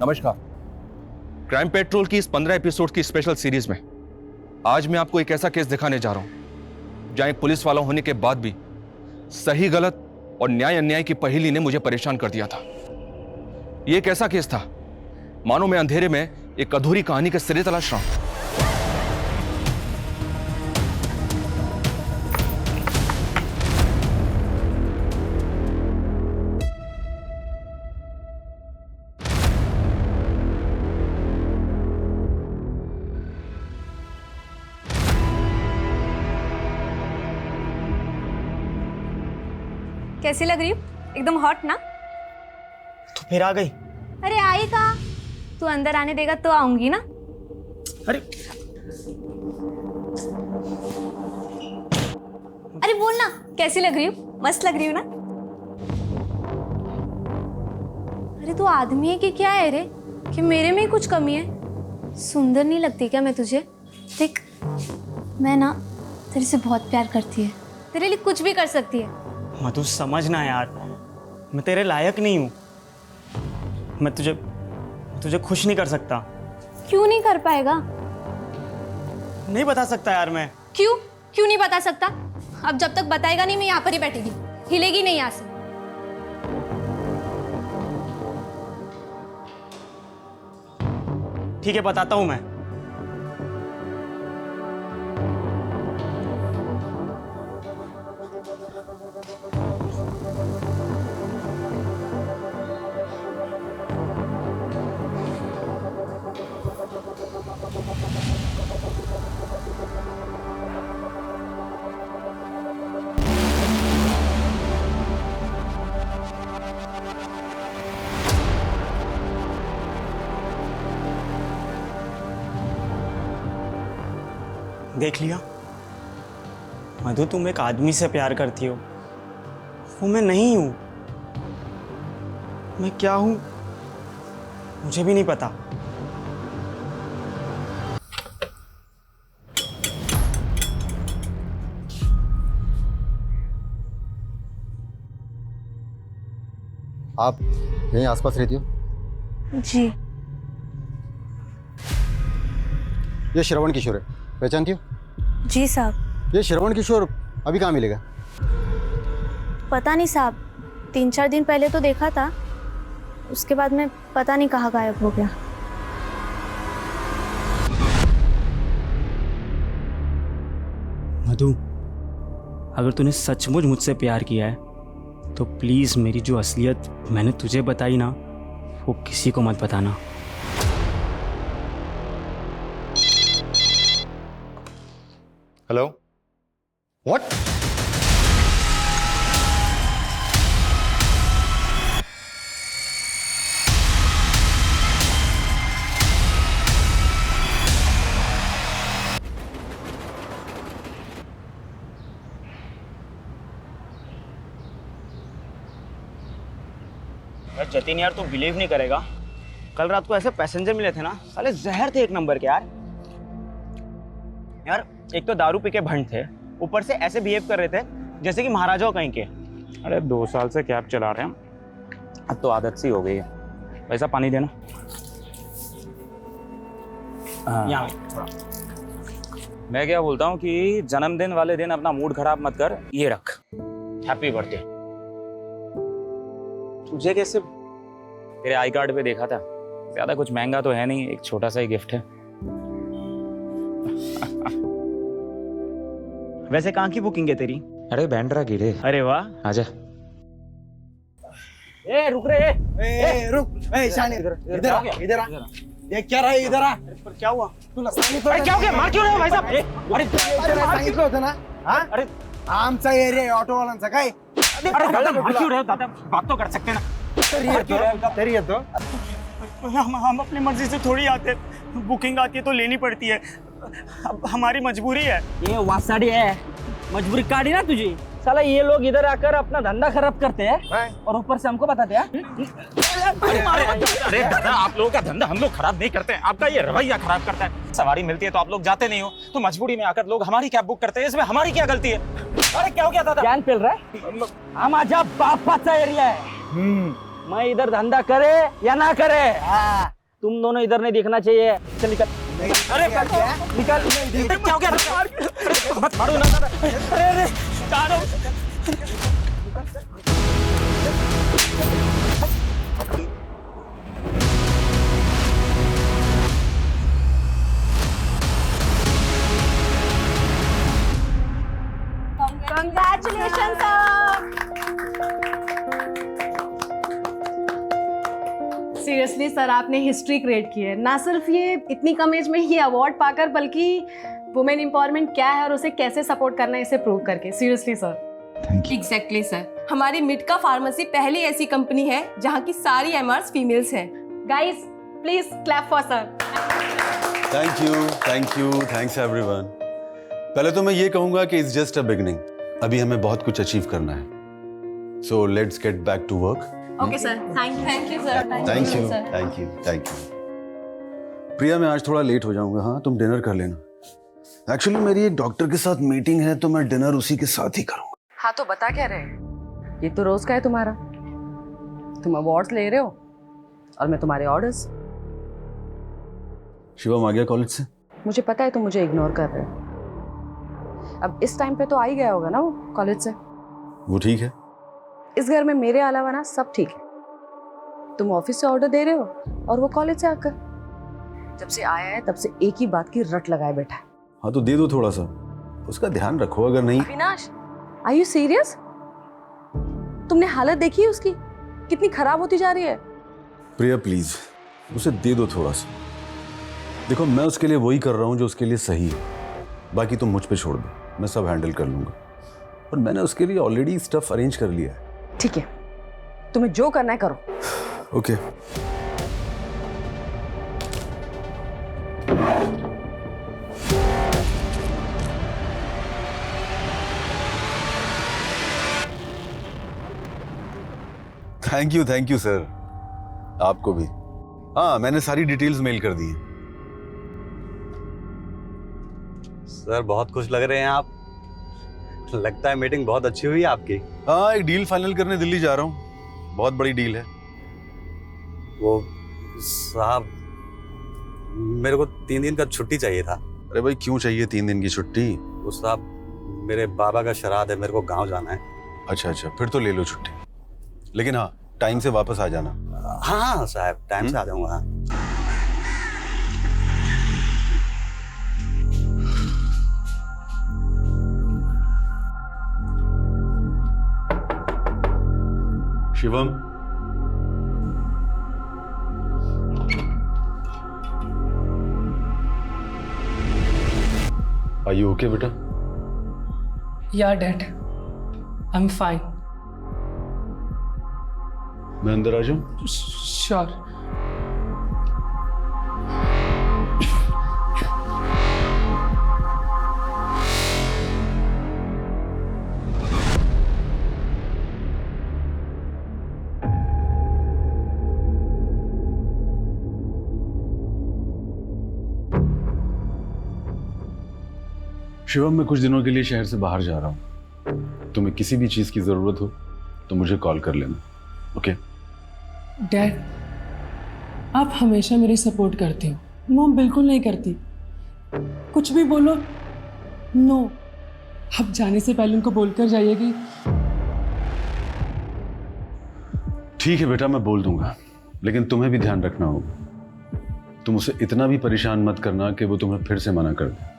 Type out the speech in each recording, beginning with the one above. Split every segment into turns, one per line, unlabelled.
नमस्कार। Crime petrol की इस 15 एपिसोड की स्पेशल सीरीज में आज मैं आपको एक ऐसा केस दिखाने जा रहा हूं जहां एक पुलिस वाला होने के बाद भी सही गलत और न्याय अन्याय की पहेली ने मुझे परेशान कर दिया था। यह एक ऐसा केस था मानो मैं अंधेरे में एक अधूरी कहानी के सिरे तलाश रहा हूं।
कैसी लग रही हूँ? एकदम हॉट ना?
तो फिर आ गई?
अरे आई कहाँ? तू अंदर आने देगा तो आऊंगी ना।
अरे
अरे बोल ना, कैसी लग रही हूँ? मस्त लग रही हूँ ना? अरे तू आदमी है कि क्या है रे, कि मेरे में ही कुछ कमी है? सुंदर नहीं लगती क्या मैं तुझे? देख, मैं ना तेरे से बहुत प्यार करती है, तेरे लिए कुछ भी कर सकती है।
मधु समझना यार, मैं तेरे लायक नहीं हूँ। मैं तुझे खुश नहीं कर सकता।
क्यों नहीं कर पाएगा?
नहीं बता सकता यार मैं।
क्यों नहीं बता सकता? अब जब तक बताएगा नहीं मैं यहाँ पर ही बैठेगी, हिलेगी नहीं यहाँ से।
ठीक है, बताता हूँ मैं। देख लिया मधु, तुम एक आदमी से प्यार करती हो, वो मैं नहीं हूं। मैं क्या हूं मुझे भी नहीं पता।
आप यहीं आसपास रहती हो?
जी।
ये श्रवण किशोर है, पहचानती हो?
जी साहब।
ये श्रवण किशोर अभी कहाँ मिलेगा?
पता नहीं साहब, 3-4 दिन पहले तो देखा था, उसके बाद में पता नहीं कहाँ गायब हो गया।
मधु, अगर तूने सचमुच मुझसे प्यार किया है तो प्लीज मेरी जो असलियत मैंने तुझे बताई ना, वो किसी को मत बताना।
Hello, what?
यार जतिन यार, तू बिलीव नहीं करेगा, कल रात को ऐसे पैसेंजर मिले थे ना, साले जहर थे एक नंबर के यार। यार एक तो दारू पी के भंड थे, ऊपर से ऐसे बिहेव कर रहे थे जैसे कि महाराजाओं कहीं के।
अरे 2 साल से कैब चला रहे हैं, अब तो आदत सी हो गई है। वैसा पानी देना।
यहाँ
मैं क्या बोलता हूँ कि जन्मदिन वाले दिन अपना मूड खराब मत कर, ये रख।
Happy birthday. तुझे कैसे?
तेरे आई कार्ड पे देखा था, ज्यादा कुछ महंगा तो है नहीं, एक छोटा सा ही गिफ्ट है।
वैसे कहाँ की बुकिंग है तेरी?
अरे बैंड्रा की रे।
अरे वाह,
आजा।
ए रुक रे,
रुक, शानी इधर आ, इधर आ। ये क्या रहा है? इधर आ।
पर क्या हुआ?
तुला सांगितलं
अरे क्या हो गया? मार क्यों रहे हो भाई साहब? अरे
तुला सांगितलं होतं ना? हा?
अरे
आमचा एरिया आहे ऑटोवाल्यांचा काय?
अरे दादा मार क्यों रहे हो? दादा बात तो कर सकते हैं ना।
तरी येतो
हम अपनी मर्जी से थोड़ी आते, बुकिंग आती है तो लेनी पड़ती है, अब हमारी मजबूरी है।
ये वासाड़ी है, मजबूरी काटी ना तुझे। साला ये लोग इधर आकर अपना धंधा खराब करते हैं और ऊपर से हमको बताते हैं।
अरे दादा, आप लोगों का धंधा हम लोग खराब नहीं करते हैं, आपका ये रवैया खराब करता है। सवारी मिलती है तो आप लोग जाते नहीं हो, तो मजबूरी में आकर लोग हमारी कैब बुक करते हैं, इसमें हमारी क्या गलती है? अरे क्या हो गया दादा?
ज्ञान पेल रहा है, हा माझ्या बापाचा एरिया आहे। मैं इधर धंधा करे या ना करे, तुम दोनों इधर नहीं दिखना चाहिए। चल निकल। अरे निकल। क्या हो गया? मत मारो ना। अरे चारों
कंग्रेचुलेशन
सीरियसली सर, आपने हिस्ट्री क्रिएट की है। ना सिर्फ ये इतनी कम एज में ही अवार्ड पाकर, बल्कि वुमेन एम्पावरमेंट क्या है और उसे कैसे सपोर्ट करना है इसे प्रूव करके। Seriously sir.
एग्जैक्टली सर, हमारी मिटका फार्मेसी पहली ऐसी कंपनी है जहाँ की सारी एमआरस फीमेल्स हैं।
Guys please clap for sir.
Thank you, thanks everyone. पहले तो मैं ये कहूंगा कि इट्स जस्ट अ बिगिनिंग। अभी हमें बहुत कुछ अचीव करना है। So let's get back to work.
Okay sir, thank you sir.
Thank you. Priya, मैं आज थोड़ा लेट हो जाऊंगा। हाँ, तुम डिनर कर लेना। एक्चुअली मेरी एक डॉक्टर के साथ मीटिंग है, तो मैं डिनर उसी के साथ ही करूंगा।
हाँ तो बता क्या रहे, ये तो रोज का है तुम्हारा। तुम अवार्ड्स ले रहे हो और मैं तुम्हारे ऑर्डर्स।
शिवम आ गया कॉलेज से?
मुझे पता है तुम मुझे इग्नोर कर रहे हो। अब इस टाइम पे तो आ ही गया होगा ना वो कॉलेज से।
वो ठीक है।
इस घर में मेरे अलावा ना सब ठीक है। तुम ऑफिस से ऑर्डर दे रहे हो और वो कॉलेज से आकर। जब से आया है तब से एक ही बात की रट लगाए बैठा है।
हाँ तो दे दो थोड़ा सा, उसका ध्यान रखो। अगर नहीं।
Avinash, are you serious? तुमने हालत देखी है उसकी, कितनी खराब होती जा रही है।
प्रिया प्लीज, उसे दे दो थोड़ा सा। देखो, मैं उसके लिए वही कर रहा हूँ जो उसके लिए सही है। बाकी तुम मुझ पे छोड़ दो, मैं सब हैंडल कर लूंगा। और मैंने उसके लिए ऑलरेडी स्टफ अरेंज कर लिया है।
ठीक है, तुम्हें जो करना है करो।
ओके। Thank you sir. आपको भी। हाँ, मैंने सारी डिटेल्स मेल कर दी हैं।
सर बहुत खुश लग रहे हैं आप। लगता है मीटिंग बहुत अच्छी हुई आपकी।
हाँ, एक डील फाइनल करने दिल्ली जा रहा हूँ। बहुत बड़ी डील है।
वो साहब, मेरे को 3 दिन का छुट्टी चाहिए था।
अरे भाई, क्यों चाहिए 3 दिन की छुट्टी?
वो साहब, मेरे बाबा का श्राद्ध है, मेरे को गांव जाना है।
अच्छा, फिर तो ले लो छुट्टी। लेकिन हाँ, टाइम से वापस आ जाना।
हाँ साहब, टाइम से आ जाऊंगा।
शिवम, आर यू ओके बेटा?
या डैड, आई एम फाइन।
मैं अंदर आ जाऊं?
श्योर।
शिवम, मैं कुछ दिनों के लिए शहर से बाहर जा रहा हूं। तुम्हें किसी भी चीज की जरूरत हो तो मुझे कॉल कर लेना। ओके?
डैड, आप हमेशा मेरी सपोर्ट करते हो, मॉम बिल्कुल नहीं करती। कुछ भी बोलो नो। आप जाने से पहले उनको बोलकर जाइएगी।
ठीक है बेटा, मैं बोल दूंगा, लेकिन तुम्हें भी ध्यान रखना होगा। तुम उसे इतना भी परेशान मत करना कि वो तुम्हें फिर से मना कर दे।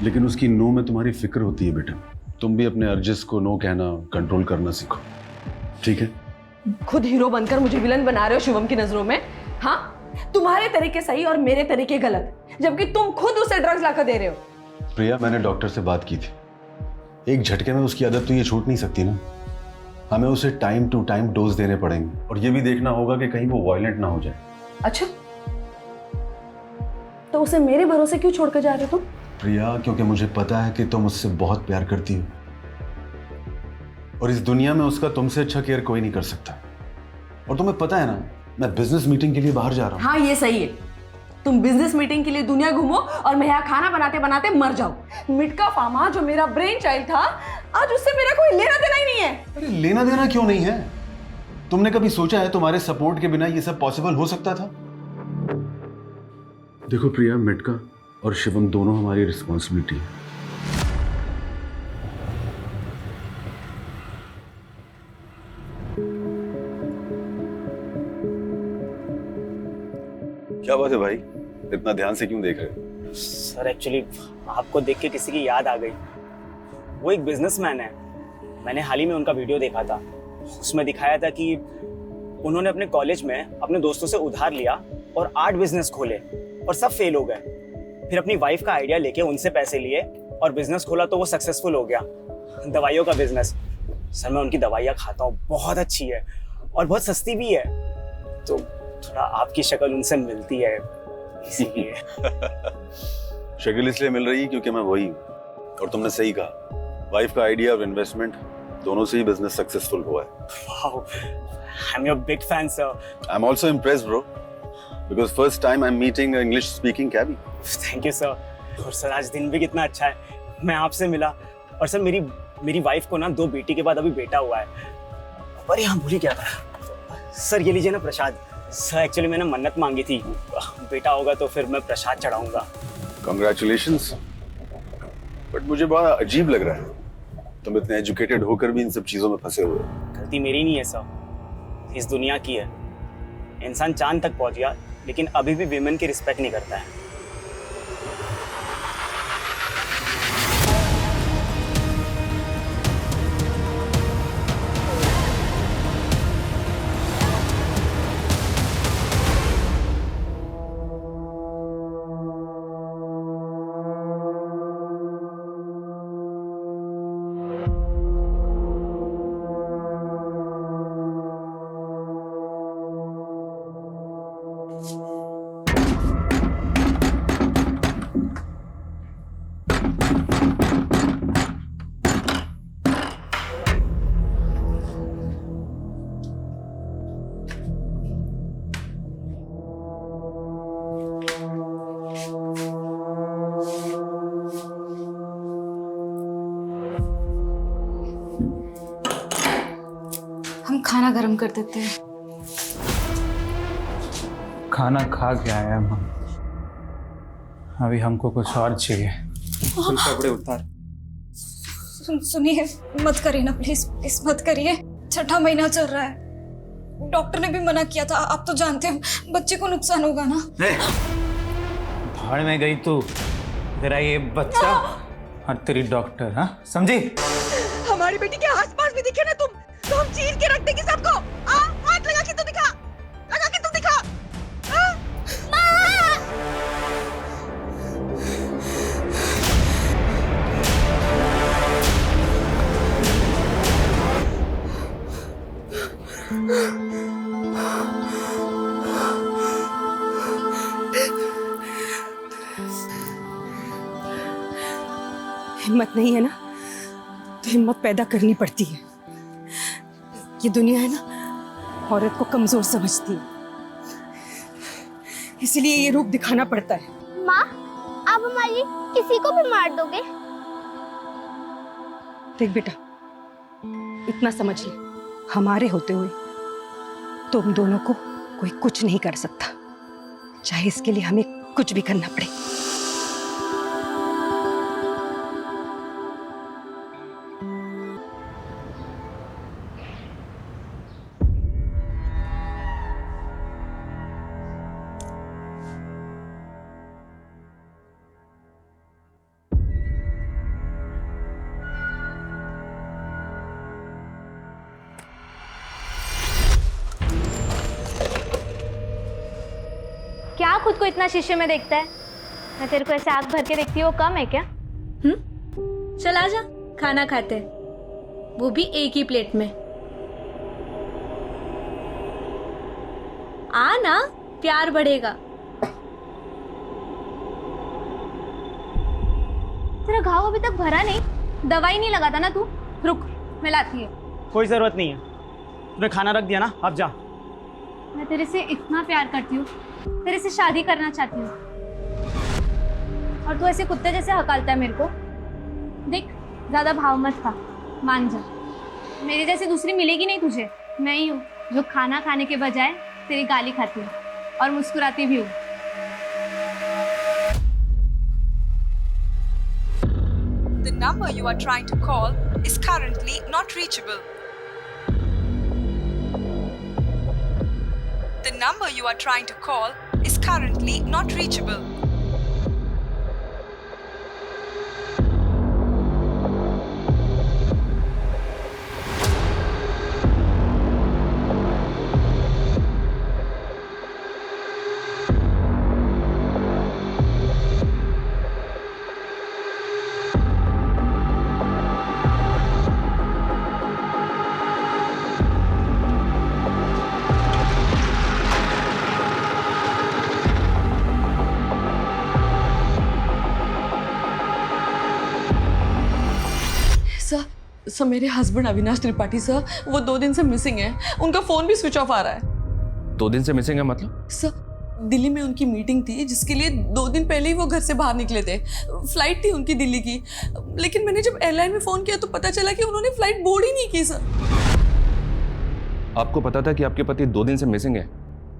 लेकिन उसकी नो में तुम्हारी फिक्र होती है बेटा। तुम भी अपने अर्जिस को नो कहना कंट्रोल करना सीखो, ठीक है?
खुद हीरो बनकर मुझे विलन बना रहे हो शिवम की नजरों में। हाँ, तुम्हारे तरीके सही और मेरे तरीके गलत, जबकि तुम खुद उसे ड्रग्स लाकर दे रहे हो।
प्रिया, मैंने डॉक्टर से बात की थी। एक झटके में उसकी आदत तो ये छूट नहीं सकती ना। हमें उसे टाइम टू टाइम डोज देने पड़ेंगे और ये भी देखना होगा कि कहीं वो वायलेंट ना हो जाए।
अच्छा, तो उसे मेरे भरोसे क्यों छोड़कर जा रहे हो तुम?
प्रिया, क्योंकि मुझे पता है कि तुम उससे बहुत प्यार करती हो और इस दुनिया में उसका तुमसे अच्छा केयर कोई नहीं कर सकता। और तुम्हें पता है ना, मैं बिजनेस मीटिंग के लिए बाहर जा रहा हूँ।
हाँ, ये सही है। तुम बिजनेस मीटिंग के लिए दुनिया घूमो और मैं यहाँ खाना बनाते बनाते मर जाऊं। मिटका फार्मा जो मेरा ब्रेन चाइल्ड था, आज उससे मेरा कोई लेना देना ही नहीं है।
अरे लेना देना क्यों नहीं है? तुमने कभी सोचा है तुम्हारे सपोर्ट के बिना ये सब पॉसिबल हो सकता था? देखो प्रिया, मेटका और शिवम दोनों हमारी रिस्पॉन्सिबिलिटी है। क्या बात है भाई, इतना ध्यान से क्यों देख रहे हो?
सर एक्चुअली आपको देख के किसी की याद आ गई। वो एक बिजनेसमैन है, मैंने हाल ही में उनका वीडियो देखा था। उसमें दिखाया था कि उन्होंने अपने कॉलेज में अपने दोस्तों से उधार लिया और 8 बिजनेस खोले और सब फेल हो गए। फिर अपनी वाइफ का आइडिया लेके उनसे पैसे लिए और बिजनेस खोला तो वो सक्सेसफुल हो गया, दवाइयों का बिजनेस। सर मैं उनकी दवाइयाँ खाता हूँ, बहुत अच्छी है और बहुत सस्ती भी है, तो थोड़ा आपकी शक्ल उनसे मिलती है इसीलिए।
शक्ल इसलिए मिल रही है क्योंकि मैं वही हूँ। और तुमने सही कहा, वाइफ का आइडिया और इन्वेस्टमेंट दोनों से ही बिजनेस सक्सेसफुल हुआ है।
Wow, I am your big fan sir.
I am also impressed bro, because first time I am meeting a English speaking कैबी।
Thank you sir. और सर आज दिन भी कितना अच्छा है, मैं आपसे मिला। और सर मेरी वाइफ को ना 2 बेटी के बाद अभी बेटा हुआ है। और यहाँ भूल ही क्या था सर, ये लीजिए ना प्रसाद। सर एक्चुअली मैंने मन्नत मांगी थी, बेटा होगा तो फिर मैं प्रसाद चढ़ाऊंगा।
कांग्रेचुलेशंस। बट मुझे बड़ा अजीब लग रहा है, तुम इतने एजुकेटेड होकर भी इन सब चीजों में फंसे हुए।
गलती मेरी नहीं है सर, इस दुनिया की है। इंसान चांद तक पहुंच गया लेकिन अभी भी विमेन की रिस्पेक्ट नहीं करता है।
हम खाना गर्म कर देते हैं।
खाना खा के आए हम, अभी हमको कुछ और चाहिए।
चल कपड़े उतार।
सुनिए, मत करिए ना प्लीज, प्लीज मत करिए। 6ठा महीना चल रहा है, डॉक्टर ने भी मना किया था। आप तो जानते हो बच्चे को नुकसान होगा ना।
भाड़ में गई तू, तेरा ये बच्चा और तेरी डॉक्टर, हाँ समझी?
हमारी बेटी के आसपास भी दिखे ना तुम तो हम चीर के रख देंगे सबको। हाथ लगा के तो दिखा, लगा के तो दिखा।
हिम्मत नहीं है ना तो हिम्मत पैदा करनी पड़ती है। ये दुनिया है ना, औरत को कमजोर समझती है, इसलिए ये रूप दिखाना पड़ता है।
माँ, आप हमारी किसी को भी मार दोगे?
देख बेटा, इतना समझ ले, हमारे होते हुए तुम दोनों को कोई कुछ नहीं कर सकता, चाहे इसके लिए हमें कुछ भी करना पड़े।
क्या खुद को इतना शीशे में देखता है? मैं तेरे को ऐसे आग भर के देखती हूँ, कम है क्या? चल आजा, खाना खाते हैं, वो भी एक ही प्लेट में। आ ना, प्यार बढ़ेगा। तेरा घाव अभी तक भरा नहीं, दवाई नहीं लगाता ना तू? रुक, मैं लाती है।
कोई जरूरत नहीं है, तूने खाना रख दिया ना, अब जा।
मैं तेरे से इतना प्यार करती हूँ, तेरे से शादी करना चाहती हूँ, और तू ऐसे कुत्ते जैसे हकालता है मेरे को। देख, ज्यादा भाव मत खा, मान जा। मेरी जैसी दूसरी मिलेगी नहीं तुझे, मैं ही हूँ। जो खाना खाने के बजाय तेरी गाली खाती हूँ और मुस्कुराती भी हूँ।
The number you are trying to call is currently not reachable. The number you are trying to call is currently not reachable.
Sir मेरे हस्बैंड अविनाश त्रिपाठी सर, वो 2 दिन से मिसिंग है। उनका फोन भी स्विच ऑफ आ रहा है।
2 दिन से मिसिंग है मतलब?
सर दिल्ली में उनकी मीटिंग थी जिसके लिए 2 दिन पहले ही वो घर से बाहर निकले थे। फ्लाइट थी उनकी दिल्ली की, लेकिन मैंने जब एयरलाइन में फोन किया तो पता चला कि उन्होंने फ्लाइट बोर्ड ही नहीं की। सर
आपको पता था कि आपके पति 2 दिन से मिसिंग है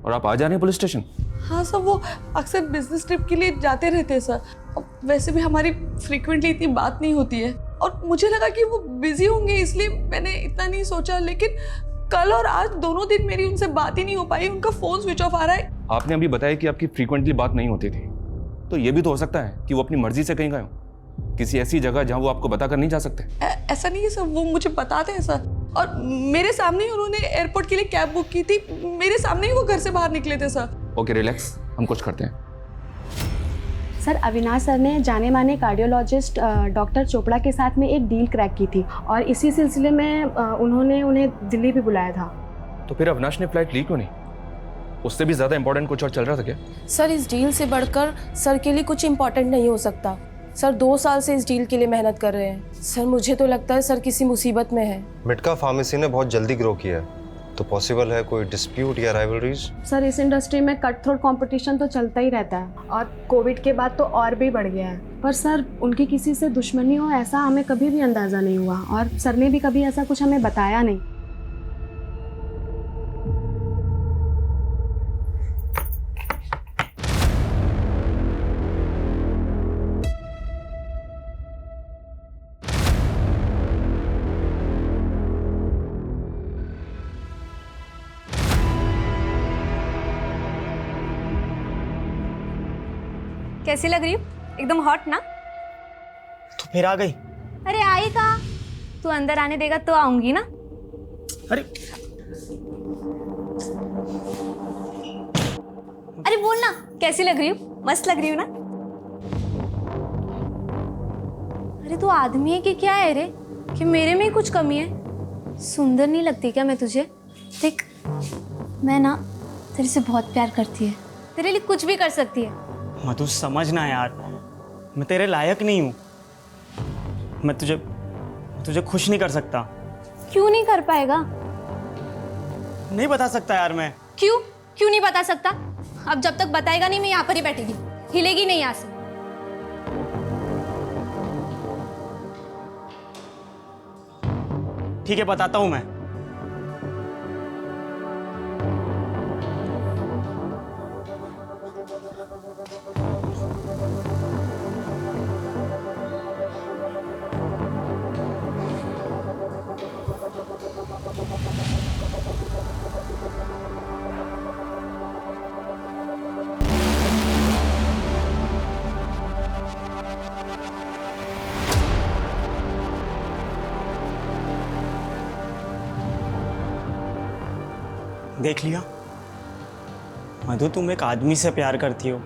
और आप आ जा रहे हैं पुलिस स्टेशन?
हाँ सर, वो अक्सर बिजनेस ट्रिप के लिए जाते रहते हैं सर। वैसे भी हमारी फ्रीक्वेंटली इतनी बात नहीं होती है और मुझे लगा कि वो बिजी होंगे इसलिए मैंने इतना नहीं सोचा, लेकिन कल और आज दोनों दिन मेरी उनसे बात ही नहीं हो पाई। उनका फोन स्विच ऑफ आ रहा है।
आपने अभी बताया कि आपकी फ्रीक्वेंटली बात नहीं होती थी, तो ये भी तो हो सकता है कि वो अपनी मर्जी से कहीं गए हो, किसी ऐसी जगह जहां वो आपको बताकर नहीं जा सकते।
ऐसा नहीं है सर, वो मुझे बताते हैं सर, और मेरे सामने ही उन्होंने एयरपोर्ट के लिए कैब बुक की थी। मेरे सामने ही वो घर से बाहर निकले थे सर।
ओके रिलैक्स, हम कुछ करते हैं।
सर अविनाश सर ने जाने माने कार्डियोलॉजिस्ट डॉक्टर चोपड़ा के साथ में एक डील क्रैक की थी और इसी सिलसिले में उन्होंने उन्हें दिल्ली भी बुलाया था।
तो फिर अविनाश ने फ्लाइट ली क्यों नहीं? उससे भी ज्यादा इंपॉर्टेंट कुछ और चल रहा था क्या?
सर इस डील से बढ़कर सर के लिए कुछ इम्पोर्टेंट नहीं हो सकता। सर 2 साल से इस डील के लिए मेहनत कर रहे हैं। सर मुझे तो लगता है सर किसी मुसीबत में है।
मिटका फार्मेसी ने बहुत जल्दी ग्रो किया है, तो पॉसिबल है कोई डिस्प्यूट या राइवलरीज?
सर इस इंडस्ट्री में कट थ्रोट कंपटीशन तो चलता ही रहता है और कोविड के बाद तो और भी बढ़ गया है। पर सर उनकी किसी से दुश्मनी हो ऐसा हमें कभी भी अंदाज़ा नहीं हुआ और सर ने भी कभी ऐसा कुछ हमें बताया नहीं।
कैसी लग रही हूँ? एकदम हॉट ना?
तो फिर आ गई?
अरे आई कहाँ? तू अंदर आने देगा तो आऊंगी ना।
अरे
अरे बोल ना, कैसी लग रही हूँ? मस्त लग रही हूँ ना? अरे तू आदमी है कि क्या है रे, कि मेरे में ही कुछ कमी है? सुंदर नहीं लगती क्या मैं तुझे? देख मैं ना तेरे से बहुत प्यार करती है, तेरे लिए कुछ भी कर सकती है।
मधु समझना यार, मैं तेरे लायक नहीं हूँ। मैं तुझे खुश नहीं कर सकता।
क्यों नहीं कर पाएगा?
नहीं बता सकता यार मैं।
क्यों नहीं बता सकता? अब जब तक बताएगा नहीं मैं यहाँ पर ही बैठेगी, हिलेगी नहीं यहाँ से।
ठीक है बताता हूँ मैं। देख लिया मधु, तुम एक आदमी से प्यार करती हो,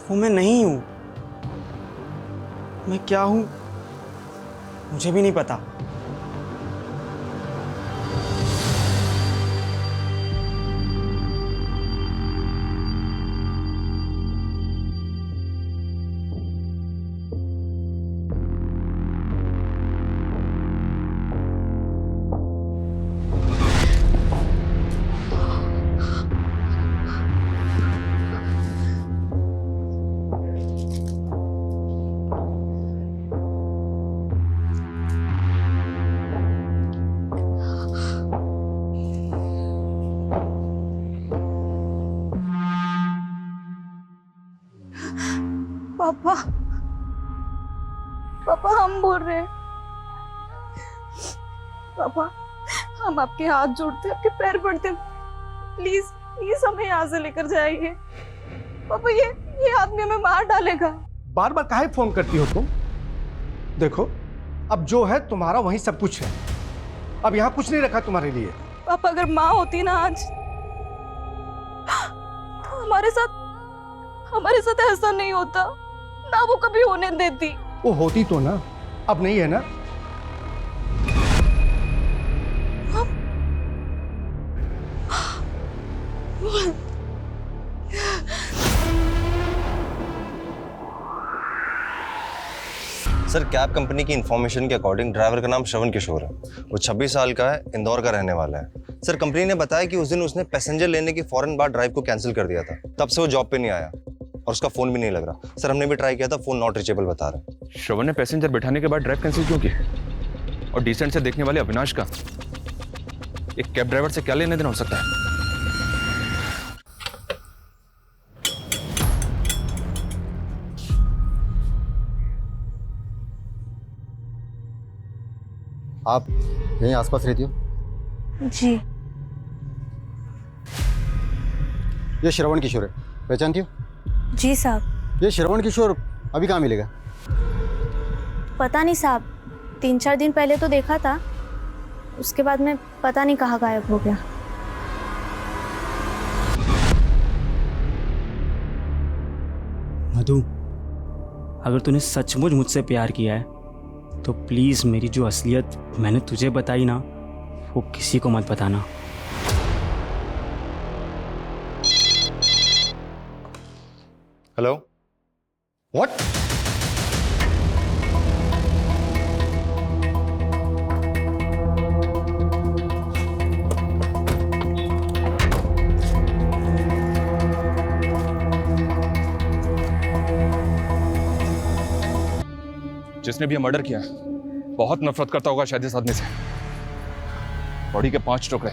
वो मैं नहीं हूं। मैं क्या हूं मुझे भी नहीं पता।
पापा, पापा हम बोल रहे हैं। पापा हम आपके हाथ जोड़ते, आपके पैर पड़ते, प्लीज प्लीज हमें यहाँ से लेकर जाइए। पापा ये आदमी हमें मार डालेगा।
बार बार काहे फोन करती हो तुम? देखो अब जो है तुम्हारा वही सब कुछ है, अब यहाँ कुछ नहीं रखा तुम्हारे लिए।
पापा अगर माँ होती ना आज, तो हमारे साथ ऐसा नहीं होता ना, वो कभी होने देती।
वो होती तो ना, अब नहीं है ना।
सर कैब कंपनी की इंफॉर्मेशन के अकॉर्डिंग ड्राइवर का नाम श्रवण किशोर है। वो 26 साल का है, इंदौर का रहने वाला है। सर कंपनी ने बताया कि उस दिन उसने पैसेंजर लेने के फौरन बाद ड्राइव को कैंसिल कर दिया था। तब से वो जॉब पे नहीं आया और उसका फोन भी नहीं लग रहा। सर हमने भी ट्राई किया था, फोन नॉट रीचेबल बता रहा है।
श्रवण ने पैसेंजर बिठाने के बाद ड्राइव कैंसिल क्यों किया? और डिसेंट से देखने वाले अविनाश का एक कैब ड्राइवर से क्या लेने देना हो सकता है?
आप यहीं आसपास रहती हो?
जी।
ये श्रवण किशोर है, पहचानती हो?
जी साहब।
ये श्रवण किशोर अभी कहाँ मिलेगा?
पता नहीं साहब, 3-4 दिन पहले तो देखा था, उसके बाद में पता नहीं कहाँ गायब हो गया।
मधु, अगर तूने सचमुच मुझसे प्यार किया है तो प्लीज मेरी जो असलियत मैंने तुझे बताई ना, वो किसी को मत बताना।
हेलो।
व्हाट?
जिसने भी मर्डर किया बहुत नफरत करता होगा शायद इस आदमी से। बॉडी के 5 टुकड़े,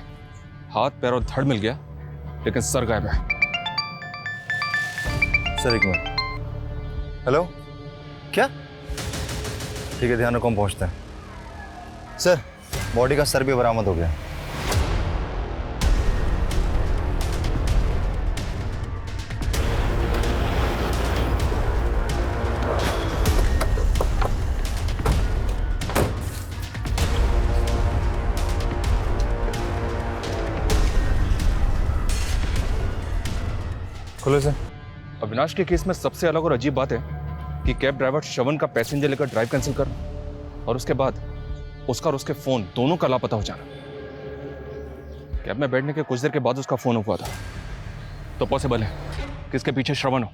हाथ पैर और धड़ मिल गया, लेकिन सर गायब है।
सर एक मिनट। हेलो, क्या? ठीक है, ध्यान रखो, हम पहुंचते हैं। सर बॉडी का सर भी बरामद हो गया। खुले से।
अविनाश के केस में सबसे अलग और अजीब बात है कि कैब ड्राइवर श्रवण का पैसेंजर लेकर ड्राइव कैंसिल कर और उसके बाद उसका और उसके फोन दोनों का लापता हो जाना। कैब में बैठने के कुछ देर के बाद उसका फोन हुआ था, तो पॉसिबल है कि इसके पीछे श्रवण हो।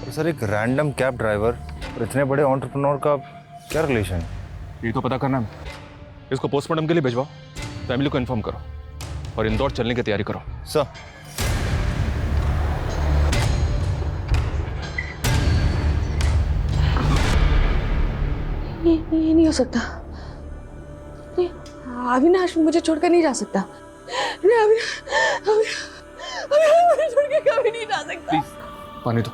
तो सर एक रैंडम कैब ड्राइवर और इतने बड़े एंटरप्रेन्योर का क्या रिलेशन?
ये तो पता करना है। इसको पोस्टमार्टम के लिए भिजवाओ, फैमिली को इन्फॉर्म करो और इंदौर चलने की तैयारी करो।
सर
ये नहीं हो सकता। अविनाश मुझे छोड़कर नहीं जा सकता। अविनाश मुझे छोड़ के कभी नहीं जा सकता।
प्लीज पानी दो।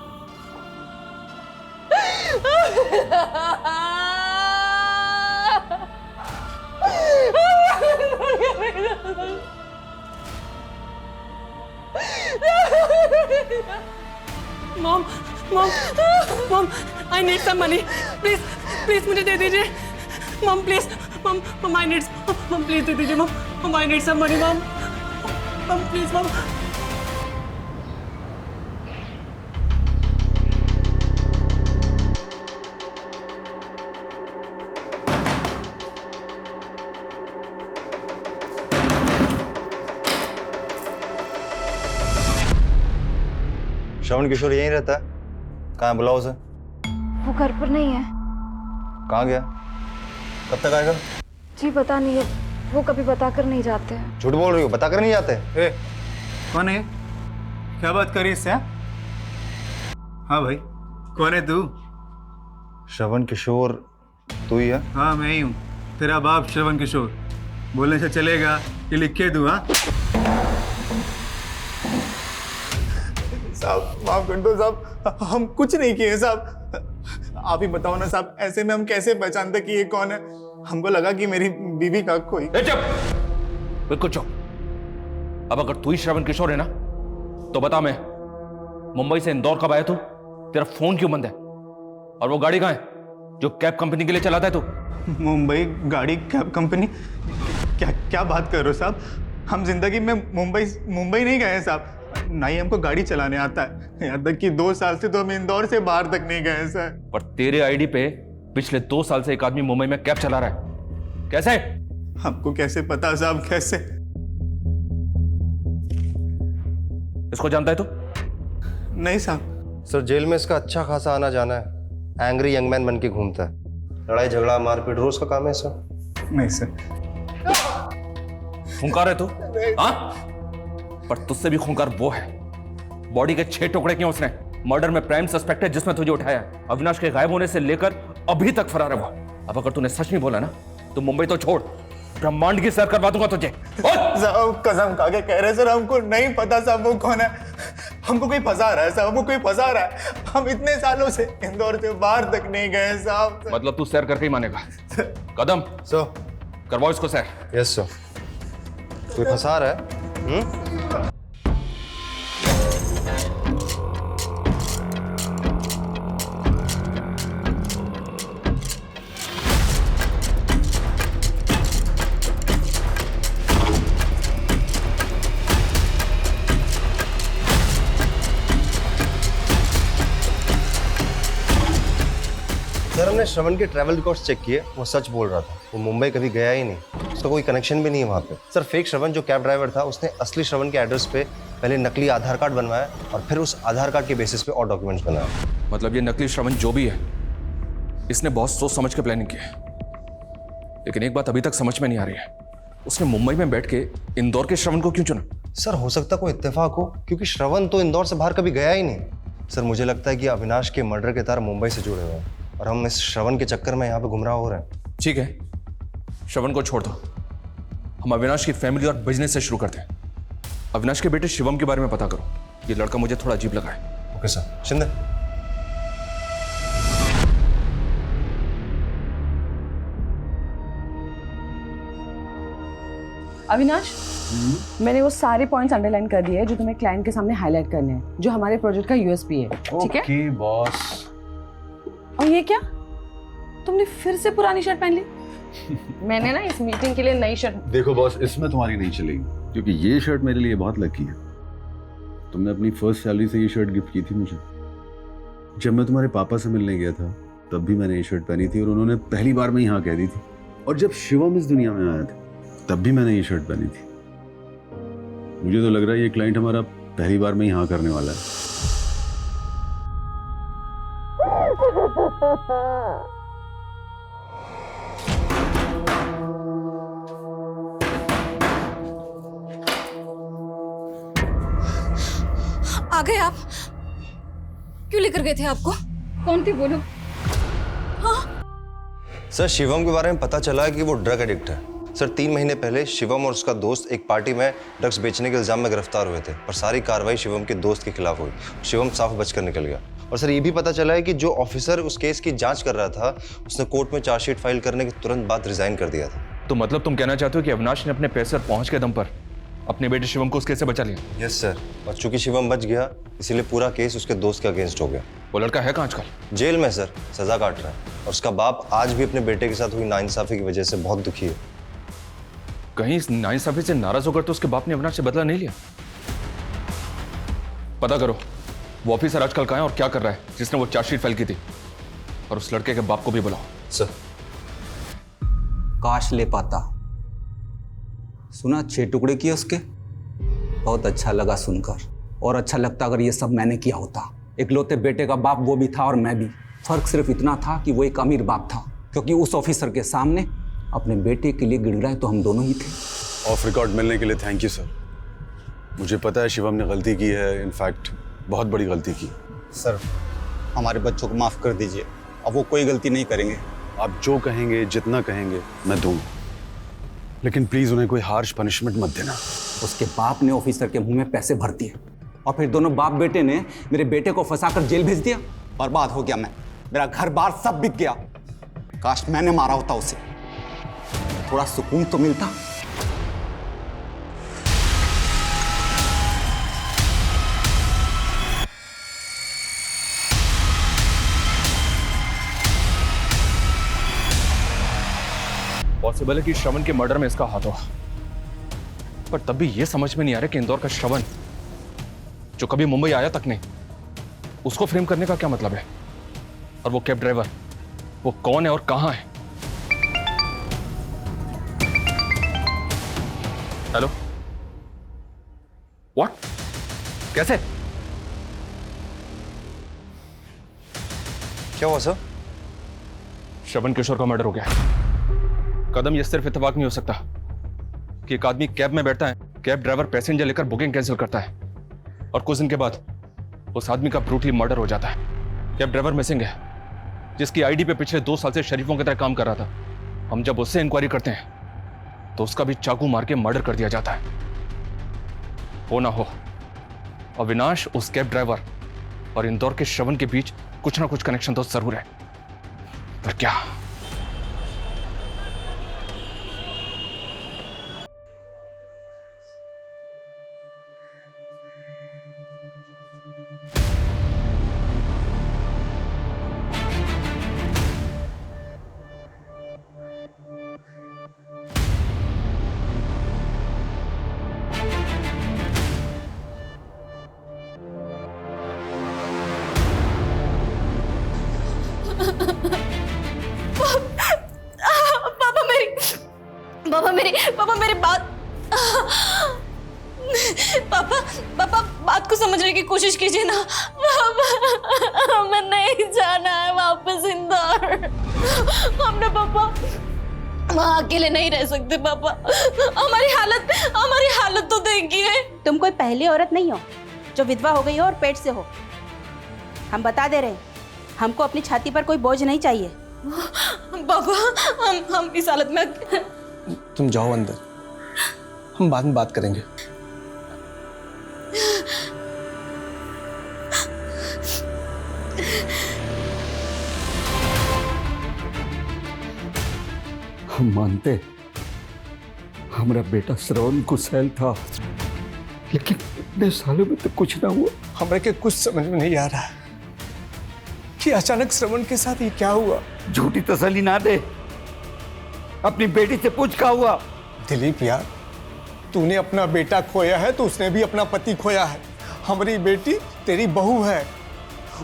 Mom, I need some money, please मुझे दे दीजिए। Mom please, mom I need, mom please दे दीजिए। Mom I need some money, mom please mom.
Shravan Kishore यहीं रहता है? कहाँ है, बुलाओ उसे।
वो घर पर नहीं है।
कहाँ गया? कब तक आएगा?
जी पता नहीं है, वो कभी बताकर नहीं जाते हैं।
झूठ बोल रही हो, बताकर नहीं जाते?
ए, कौन है? क्या बात करी इससे? हाँ भाई, कौन है तू?
श्रवण किशोर तू ही है?
हाँ मैं ही हूँ, तेरा बाप श्रवण किशोर। बोलने से चलेगा कि लिख के दूँ? हाँ
साहब
माफ कर दो साहब, हम कुछ नहीं किए साहब। आप ही बताओ ना साहब, ऐसे में हम कैसे पहचानते कि ये कौन है? हमको लगा कि मेरी बीवी का कोई।
बिल्कुल चुप। अब अगर तू ही श्रवण किशोर है ना तो बता, मैं मुंबई से इंदौर कब आया तू? तेरा फोन क्यों बंद है? और वो गाड़ी कहाँ है जो कैब कंपनी के लिए चलाता है तू?
मुंबई गाड़ी कैब कंपनी? क्या बात कर रहे हो साहब? हम जिंदगी में मुंबई नहीं गए हैं साहब, ना ही हमको गाड़ी चलाने आता है। यहाँ तक कि 2 साल से तो हम इंदौर से बाहर तक नहीं गए हैं सर।
पर तेरे आईडी पे पिछले 2 साल से एक आदमी मुंबई में कैब चला रहा है। कैसे?
हमको कैसे पता साहब, कैसे?
इसको जानता है तू?
नहीं साहब।
सर जेल में इसका अच्छा खासा आना जाना है। एंग्री यंग मैन बन के घूमता है। लड़ाई झगड़ा मारपीट रोज का काम है सर।
नहीं सर।
खूंखार है तू? हाँ? पर तुझसे भी खूंखार वो है। बॉडी के 6 टुकड़े किए उसने। मर्डर में प्राइम सस्पेक्ट है जिसमें तुझे उठाया। अविनाश के गायब होने से लेकर अभी तक फरार है वो। अब अगर तूने सच नहीं बोला ना तो मुंबई तो छोड़, ब्रह्मांड की सैर करवा दूंगा तुझे।
साहब कसम खा के कह रहे सर, हमको नहीं पता साहब वो कौन है। हमको कोई फंसा रहा है साहब, हमको कोई फंसा रहा है। हम इतने सालों से इंदौर से बाहर तक नहीं गए साहब।
मतलब तू सैर करके ही मानेगा? कदम
सर
करवाओ इसको सैर।
Yes sir. कोई फंसा रहा है? सर हमने श्रवण के ट्रैवल रिकॉर्ड्स चेक किए, वो सच बोल रहा था। वो मुंबई कभी गया ही नहीं, उसका कोई कनेक्शन भी नहीं है वहाँ पे। सर फेक श्रवण जो कैब ड्राइवर था उसने असली श्रवण के एड्रेस पे पहले नकली आधार कार्ड बनवाया और फिर उस आधार कार्ड के बेसिस पे और डॉक्यूमेंट्स बनाया।
मतलब ये नकली श्रवण जो भी है इसने बहुत सोच समझ के प्लानिंग की है। लेकिन एक बात अभी तक समझ में नहीं आ रही है, उसने मुंबई में बैठ के इंदौर के श्रवण को क्यों चुना?
सर हो सकता कोई इत्तेफाक हो, क्योंकि श्रवण तो इंदौर से बाहर कभी गया ही नहीं। सर मुझे लगता है कि अविनाश के मर्डर के तार मुंबई से जुड़े हुए हैं और हम इस श्रवण के चक्कर में यहाँ पे गुमराह हो रहे हैं।
ठीक है, श्रवण को छोड़ दो, हम अविनाश की फैमिली और बिजनेस से शुरू करते हैं। अविनाश के बेटे शिवम के बारे में पता करो, ये लड़का मुझे थोड़ा अजीब लगा है।
Okay sir. शिंदे।
अविनाश, मैंने वो सारे पॉइंट्स अंडरलाइन कर दिए हैं जो तुम्हें क्लाइंट के सामने हाईलाइट करने हैं, जो हमारे प्रोजेक्ट का यूएसपी है। ठीक है?
Okay boss.
और ये क्या, तुमने फिर से पुरानी शर्ट पहन ली? मैंने ना इस मीटिंग के लिए नई शर्ट।
देखो बॉस, इसमें तुम्हारी नहीं चलेगी, क्योंकि ये शर्ट मेरे लिए बहुत लकी है। तुमने अपनी फर्स्ट सैलरी से ये शर्ट गिफ्ट की थी मुझे। जब मैं तुम्हारे पापा से मिलने गया था तब भी मैंने ये शर्ट पहनी थी और उन्होंने पहली बार में ही हाँ कह दी थी। और जब शिवम इस दुनिया में आया था तब भी मैंने ये शर्ट पहनी थी। मुझे तो लग रहा है ये क्लाइंट हमारा पहली बार में ही हाँ करने वाला है।
आ गए आप? क्यों लेकर गए थे आपको? कौन थी बोलो? हाँ?
सर शिवम के बारे में पता चला है कि वो ड्रग एडिक्ट है। सर 3 महीने पहले शिवम और उसका दोस्त एक पार्टी में ड्रग्स बेचने के इल्जाम में गिरफ्तार हुए थे, पर सारी कार्रवाई शिवम के दोस्त के खिलाफ हुई। शिवम साफ बचकर निकल गया। और सर ये भी पता चला है कि जो ऑफिसर उस केस की जांच कर रहा था उसने कोर्ट में चार्जशीट फाइल करने के तुरंत बाद रिजाइन कर दिया था।
तो मतलब तुम कहना चाहते हो कि अविनाश ने अपने पैसे पहुंच के दम पर अपने बेटे शिवम को उस केस से बचा लिया?
Yes sir. और चूंकि शिवम बच गया इसीलिए पूरा केस उसके दोस्त के अगेंस्ट हो गया।
वो लड़का है कहाँ आजकल?
जेल में सर, सजा काट रहा है। और उसका बाप आज भी अपने बेटे के साथ हुई नाइंसाफी की वजह से बहुत दुखी है।
कहीं इस नाइंसाफी से नाराज होकर तो उसके बाप ने अविनाश से बदला नहीं लिया? पता करो वो ऑफिसर आजकल कहाँ है और क्या कर रहा है जिसने वो चार्जशीट फाइल की थी, और उस लड़के के बाप को भी बुलाओ।
सर।
काश ले पाता। सुना 6 टुकड़े किए उसके? बहुत अच्छा लगा सुनकर, और अच्छा लगता अगर ये सब मैंने किया होता। इकलौते बेटे का बाप वो भी था और मैं भी। फर्क सिर्फ इतना था कि वो एक अमीर बाप था, क्योंकि उस ऑफिसर के सामने अपने बेटे के लिए गिड़गिड़ाए तो हम दोनों ही थे।
ऑफ रिकॉर्ड मिलने के लिए थैंक यू सर। मुझे पता है शिवम ने गलती की है, इनफैक्ट बहुत बड़ी गलती की।
सर हमारे बच्चों को माफ कर दीजिए, अब वो कोई गलती नहीं करेंगे।
आप जो कहेंगे, जितना कहेंगे मैं दूंगा, लेकिन प्लीज उन्हें कोई हार्श पनिशमेंट मत देना।
उसके बाप ने ऑफिसर के मुंह में पैसे भर दिए और फिर दोनों बाप बेटे ने मेरे बेटे को फंसाकर जेल भेज दिया। बर्बाद हो गया मैं, मेरा घर बार सब बिक गया। काश मैंने मारा होता उसे, थोड़ा सुकून तो मिलता।
पॉसिबल है कि श्रवण के मर्डर में इसका हाथ हो, पर तब भी यह समझ में नहीं आ रहा कि इंदौर का श्रवण, जो कभी मुंबई आया तक नहीं, उसको फ्रेम करने का क्या मतलब है? और वो कैब ड्राइवर, वो कौन है और कहां है? Hello, what? कैसे?
क्या हुआ सर?
श्रवण किशोर का मर्डर हो गया। कदम, ये सिर्फ इत्तेफाक नहीं हो सकता कि एक आदमी कैब में बैठता है, कैब ड्राइवर पैसेंजर लेकर बुकिंग कैंसिल करता है और कुछ दिन के बाद उस आदमी का ब्रूटली मर्डर हो जाता है। कैब ड्राइवर मिसिंग है, जिसकी आईडी पे पिछले 2 साल से शरीफों की तरह काम कर रहा था। हम जब उससे इंक्वायरी करते हैं तो उसका भी चाकू मार के मर्डर कर दिया जाता है। हो ना हो, अविनाश उस कैब ड्राइवर और इंदौर के श्रवण के बीच कुछ ना कुछ कनेक्शन तो जरूर है, पर क्या?
पापा मेरी बात, पापा बात को समझने की कोशिश कीजिए ना। पापा, हमें नहीं जाना है वापस इंदौर। हम ना पापा वहाँ अकेले नहीं रह सकते। पापा, हमारी हालत तो देखिए।
तुम कोई पहली औरत नहीं हो जो विधवा हो गई हो और पेट से हो। हम बता दे रहे हैं, हमको अपनी छाती पर कोई बोझ नहीं चाहिए।
पापा, हम इस हालत में।
तुम जाओ अंदर, हम बाद में बात करेंगे।
हम मानते हमारा बेटा श्रवण कुशल था, लेकिन इतने सालों में तो कुछ ना हुआ।
हमारे के कुछ समझ में नहीं आ रहा कि अचानक श्रवण के साथ ये क्या हुआ।
झूठी तसल्ली ना दे, अपनी बेटी से पूछ क्या हुआ।
दिलीप यार, तूने अपना बेटा खोया है तो उसने भी अपना पति खोया है। हमारी बेटी तेरी बहू है,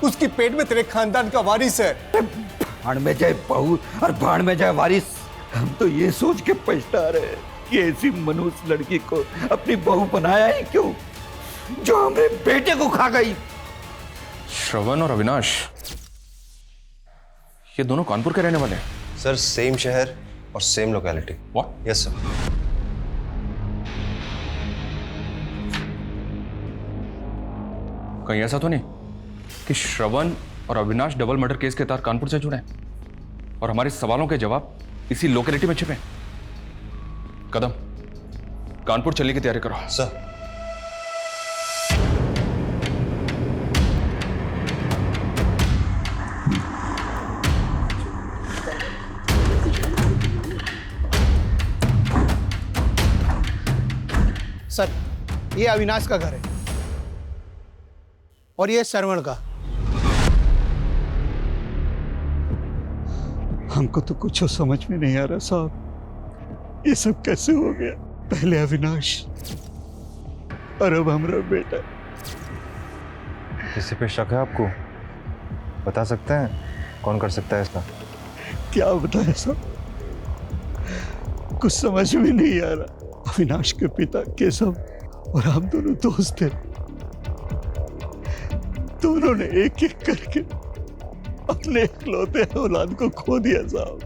उसकी पेट में तेरे खानदान का वारिस है।
भाड़ में जाए बहू और भाड़ में जाए वारिस। हम तो ये सोच के पछता रहे कि ऐसी मनुष्य लड़की को अपनी बहू बनाया ही क्यों, जो हमारे बेटे को खा गई।
श्रवण और अविनाश, ये दोनों कानपुर के रहने वाले हैं?
सर सेम शहर और same locality.
What?
Yes sir.
कहीं ऐसा तो नहीं कि श्रवण और अविनाश डबल मर्डर केस के तहत कानपुर से जुड़े हैं और हमारे सवालों के जवाब इसी लोकेलिटी में छिपे? कदम, कानपुर चलने की तैयारी करो।
सर।
सर, ये अविनाश का घर है और ये श्रवण का।
हमको तो कुछ समझ में नहीं आ रहा साहब, ये सब कैसे हो गया। पहले अविनाश और अब हमारा बेटा।
किसी पे शक है आपको? बता सकते हैं कौन कर सकता है इसका?
क्या बताएं साहब, कुछ समझ में नहीं आ रहा। अविनाश के पिता केशव और हम दोनों दोस्त थे। दोनों ने एक एक करके अपने इकलौते औलाद को खो दिया साहब।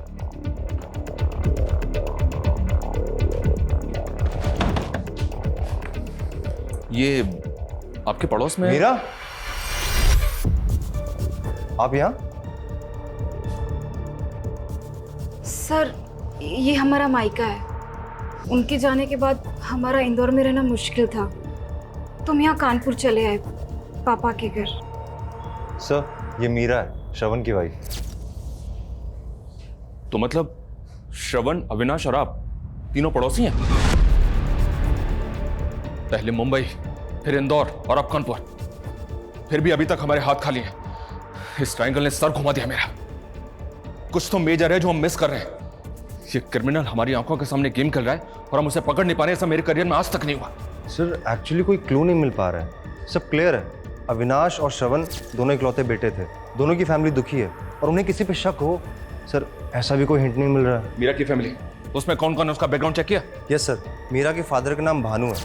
ये आपके पड़ोस में?
मीरा, आप यहाँ?
सर, ये हमारा मायका है। उनके जाने के बाद हमारा इंदौर में रहना मुश्किल था।
तुम यहाँ कानपुर चले आए पापा के घर।
सर ये मीरा है, श्रवण की वाइफ।
तो मतलब श्रवण, अविनाश और आप तीनों पड़ोसी हैं? पहले मुंबई, फिर इंदौर और अब कानपुर, फिर भी अभी तक हमारे हाथ खाली हैं। इस ट्रायंगल ने सर घुमा दिया मेरा। कुछ तो मेजर है जो हम मिस कर रहे हैं। ये क्रिमिनल हमारी आंखों के सामने गेम खेल रहा है और हम उसे पकड़ नहीं पा रहे। ऐसा मेरे करियर में आज तक नहीं हुआ।
सर एक्चुअली कोई क्लू नहीं मिल पा रहा है, सब क्लियर है। अविनाश और श्रवण दोनों इकलौते बेटे थे, दोनों की फैमिली दुखी है और उन्हें किसी पे शक हो सर, ऐसा भी कोई हिंट नहीं मिल रहा है।
मीरा की फैमिली, उसमें कौन कौन है उसका बैकग्राउंड चेक किया?
यस सर, मीरा के फादर का नाम भानु है,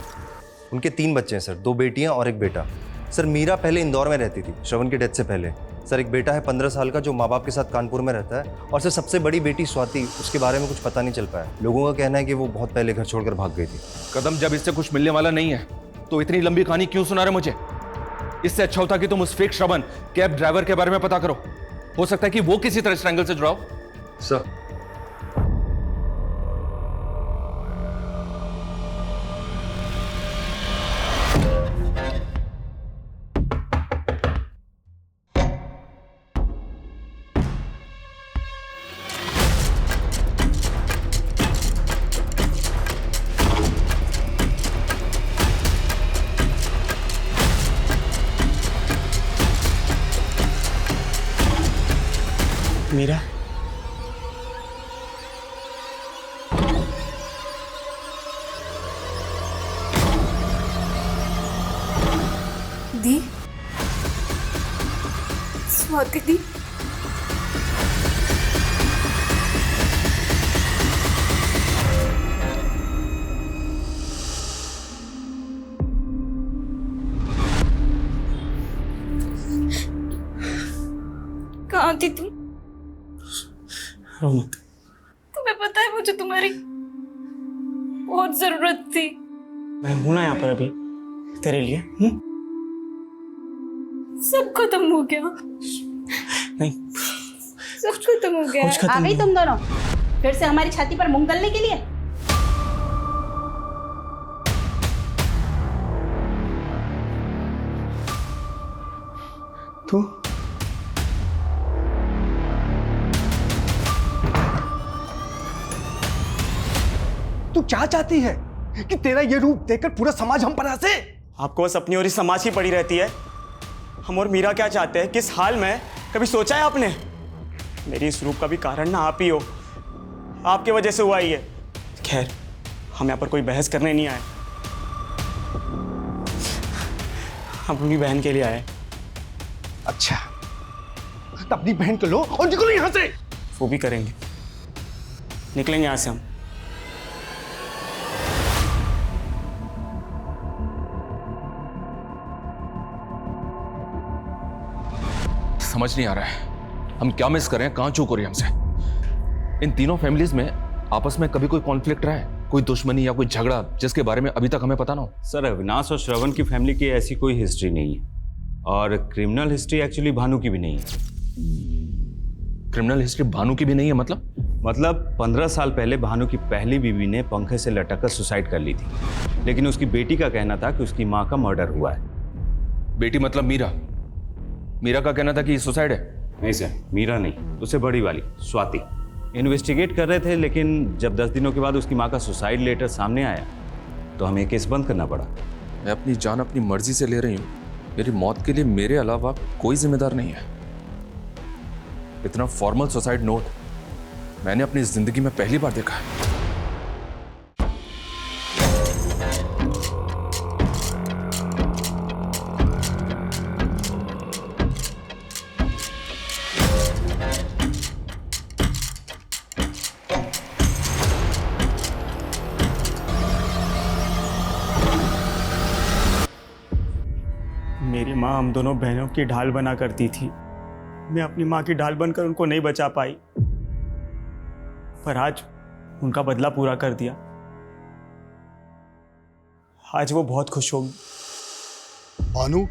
उनके 3 बच्चे हैं सर, 2 बेटियां और 1 बेटा। सर मीरा पहले इंदौर में रहती थी श्रवण की डेथ से पहले। सर एक बेटा है 15 साल का जो माँ बाप के साथ कानपुर में रहता है। और सर सबसे बड़ी बेटी स्वाति, उसके बारे में कुछ पता नहीं चल पाया। लोगों का कहना है कि वो बहुत पहले घर छोड़कर भाग गई थी।
कदम, जब इससे कुछ मिलने वाला नहीं है तो इतनी लंबी कहानी क्यों सुना रहे मुझे? इससे अच्छा होता कि तुम उस फेक श्रवण कैब ड्राइवर के बारे में पता करो। हो सकता है कि वो किसी तरह ट्रायंगल से जुड़ा हो।
सर
मीरा,
दी, स्वाति दी,
कहाँ थी तुम?
रो मत।
तुम्हें पता है मुझे तुम्हारी बहुत जरूरत थी।
मैं हूं ना यहाँ पर अभी तेरे लिए।
सब खत्म हो गया।
नहीं,
सब खत्म हो गया।
आ गई तुम दोनों फिर से हमारी छाती पर मूंग दलने के लिए?
तू क्या चाहती है कि तेरा ये रूप देखकर पूरा समाज हम पर हंसे?
आपको बस अपनी और इस समाज की पड़ी रहती है। हम और मीरा क्या चाहते हैं, किस हाल में, कभी सोचा है आपने? मेरी इस रूप का भी कारण ना आप ही हो, आपके वजह से हुआ ही है। खैर, हम यहाँ पर कोई बहस करने नहीं आए, हम अपनी बहन के लिए आए।
अच्छा, तो अपनी बहन को लो और निकलो यहाँ से।
वो भी करेंगे, निकलेंगे यहाँ से हम।
समझ नहीं आ रहा है हम क्या मिस कर रहे हैं, कहां चूक हो रही है हमसे। इन तीनों फैमिलीज में आपस में कभी कोई कॉन्फ्लिक्ट रहा है, कोई दुश्मनी या कोई झगड़ा जिसके बारे में अभी तक हमें पता ना हो?
सर अविनाश और श्रवण की फैमिली की ऐसी कोई हिस्ट्री नहीं है और क्रिमिनल हिस्ट्री एक्चुअली भानु की भी नहीं है।
क्रिमिनल हिस्ट्री भानु की भी नहीं है
मतलब 15 साल पहले भानु की पहली बीवी ने पंखे से लटक कर सुसाइड कर ली थी, लेकिन उसकी बेटी का कहना था कि उसकी माँ का मर्डर हुआ है।
बेटी मतलब मीरा? मीरा का कहना था कि सुसाइड है।
नहीं सर, मीरा नहीं, उससे बड़ी वाली स्वाति। इन्वेस्टिगेट कर रहे थे, लेकिन जब 10 दिनों के बाद उसकी माँ का सुसाइड लेटर सामने आया तो हमें केस बंद करना पड़ा।
मैं अपनी जान अपनी मर्जी से ले रही हूँ। मेरी मौत के लिए मेरे अलावा कोई जिम्मेदार नहीं है। इतना फॉर्मल सुसाइड नोट मैंने अपनी जिंदगी में पहली बार देखा है।
मेरी माँ हम दोनों बहनों की ढाल बना करती थी। मैं अपनी माँ की ढाल बनकर उनको नहीं बचा पाई, पर आज उनका बदला पूरा कर दिया। आज वो बहुत खुश होगी।
भानु,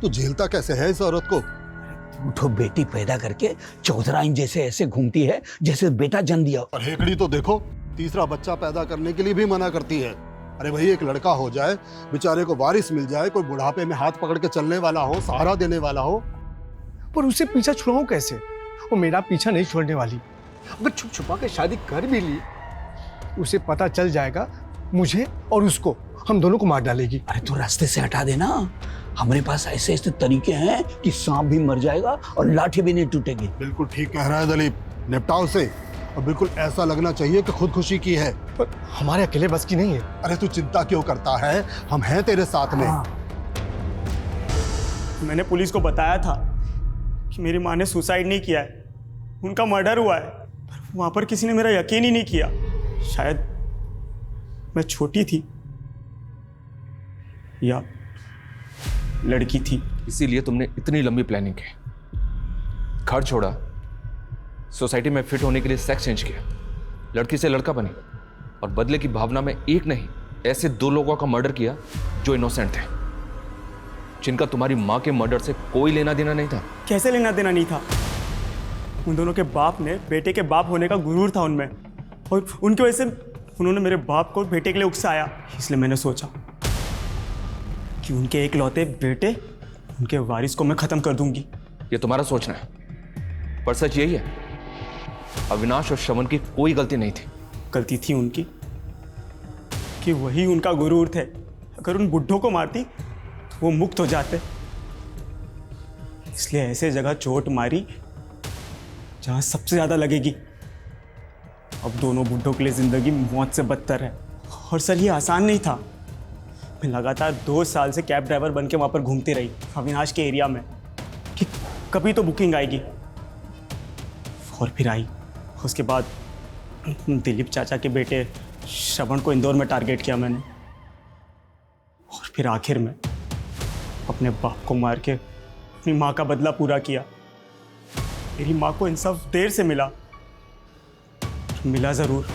तू झेलता कैसे है इस औरत को?
तू तो बेटी पैदा करके चौधराइन जैसे ऐसे घूमती है जैसे बेटा जन्म दिया।
और हेकड़ी तो देखो, तीसरा बच्चा पैदा करने के लिए भी मना करती है। अरे भाई, एक लड़का हो जाए, बेचारे को वारिस मिल जाए, कोई बुढ़ापे में हाथ पकड़ के चलने वाला हो, सहारा देने वाला हो।
पर उसे पीछा छुड़ाऊं कैसे? वो मेरा पीछा नहीं छोड़ने वाली। अगर छुप छुपा के शादी कर भी ली, उसे पता चल जाएगा, मुझे और उसको, हम दोनों को मार डालेगी।
अरे तो रास्ते से हटा देना। हमारे पास ऐसे ऐसे तरीके हैं कि सांप भी मर जाएगा और लाठी भी नहीं टूटेगी।
बिल्कुल ठीक कह रहा है दिलीप, निपटाओ से। और बिल्कुल ऐसा लगना चाहिए कि खुदकुशी की है।
पर हमारे अकेले बस की नहीं है।
अरे तू चिंता क्यों करता है, हम हैं तेरे साथ में।
मैंने पुलिस को बताया था कि मेरी माँ ने सुसाइड नहीं किया है, उनका मर्डर हुआ है। पर वहाँ पर किसी ने मेरा यकीन ही नहीं किया। शायद मैं छोटी थी या लड़की थी।
इसीलिए तुमने इतनी लंबी प्लानिंग की, घर छोड़ा, सोसाइटी में फिट होने के लिए सेक्स चेंज किया, लड़की से लड़का बनी, और बदले की भावना में एक नहीं ऐसे 2 लोगों का मर्डर किया जो इनोसेंट थे, जिनका तुम्हारी माँ के मर्डर से कोई लेना देना नहीं था।
कैसे लेना देना नहीं था? उन दोनों के बाप ने बेटे के बाप होने का गुरूर था उनमें, और उनकी वजह से उन्होंने मेरे बाप को बेटे के लिए उकसाया। इसलिए मैंने सोचा कि उनके एकलौते बेटे, उनके वारिस को मैं खत्म कर दूंगी।
ये तुम्हारा सोचना है, पर सच यही है, अविनाश और श्रवण की कोई गलती नहीं थी।
गलती थी उनकी कि वही उनका गुरूर थे। अगर उन बुड्ढों को मारती तो वो मुक्त हो जाते। इसलिए ऐसे जगह चोट मारी जहां सबसे ज्यादा लगेगी। अब दोनों बुड्ढों के लिए जिंदगी मौत से बदतर है। और सर, ये आसान नहीं था। मैं लगातार 2 साल से कैब ड्राइवर बन के वहाँ पर घूमती रही अविनाश के एरिया में कि कभी तो बुकिंग आएगी, और फिर आई। उसके बाद दिलीप चाचा के बेटे श्रवण को इंदौर में टारगेट किया मैंने, और फिर आखिर में अपने बाप को मार के अपनी माँ का बदला पूरा किया। मेरी माँ को इंसाफ देर से मिला, मिला जरूर।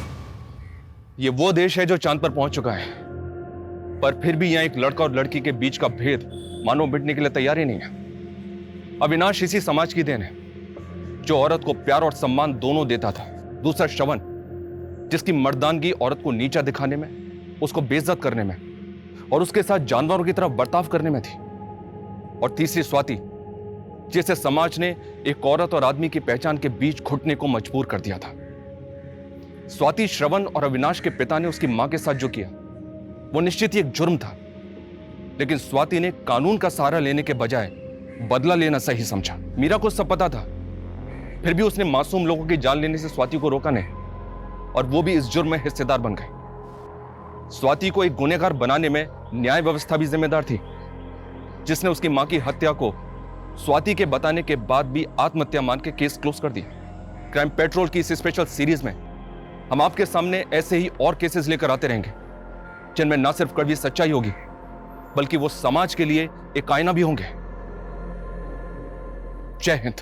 ये वो देश है जो चांद पर पहुंच चुका है, पर फिर भी यहां एक लड़का और लड़की के बीच का भेद मानो मिटने के लिए तैयार ही नहीं है। अविनाश इसी समाज की देन है जो औरत को प्यार और सम्मान दोनों देता था। दूसरा श्रवण, जिसकी मर्दानगी औरत को नीचा दिखाने में, उसको बेइज्जत करने में और उसके साथ जानवरों की तरह बर्ताव करने में थी। और तीसरी स्वाति, जिसे समाज ने एक औरत और आदमी की पहचान के बीच घुटने को मजबूर कर दिया था। स्वाति, श्रवण और अविनाश के पिता ने उसकी मां के साथ जो किया वो निश्चित ही एक जुर्म था, लेकिन स्वाति ने कानून का सहारा लेने के बजाय बदला लेना सही समझा। मीरा को सब पता था, फिर भी उसने मासूम लोगों की जान लेने से स्वाति को रोका नहीं, और वो भी इस जुर्म में हिस्सेदार बन गए। स्वाति को एक गुनहगार बनाने में न्याय व्यवस्था भी जिम्मेदार थी, जिसने उसकी मां की हत्या को स्वाति के बताने के बाद भी आत्महत्या मान के केस क्लोज कर दिया। क्राइम पेट्रोल की इस स्पेशल सीरीज में हम आपके सामने ऐसे ही और केसेस लेकर आते रहेंगे, जिनमें ना सिर्फ कड़वी सच्चाई होगी, बल्कि वो समाज के लिए एक आईना भी होंगे। जय हिंद।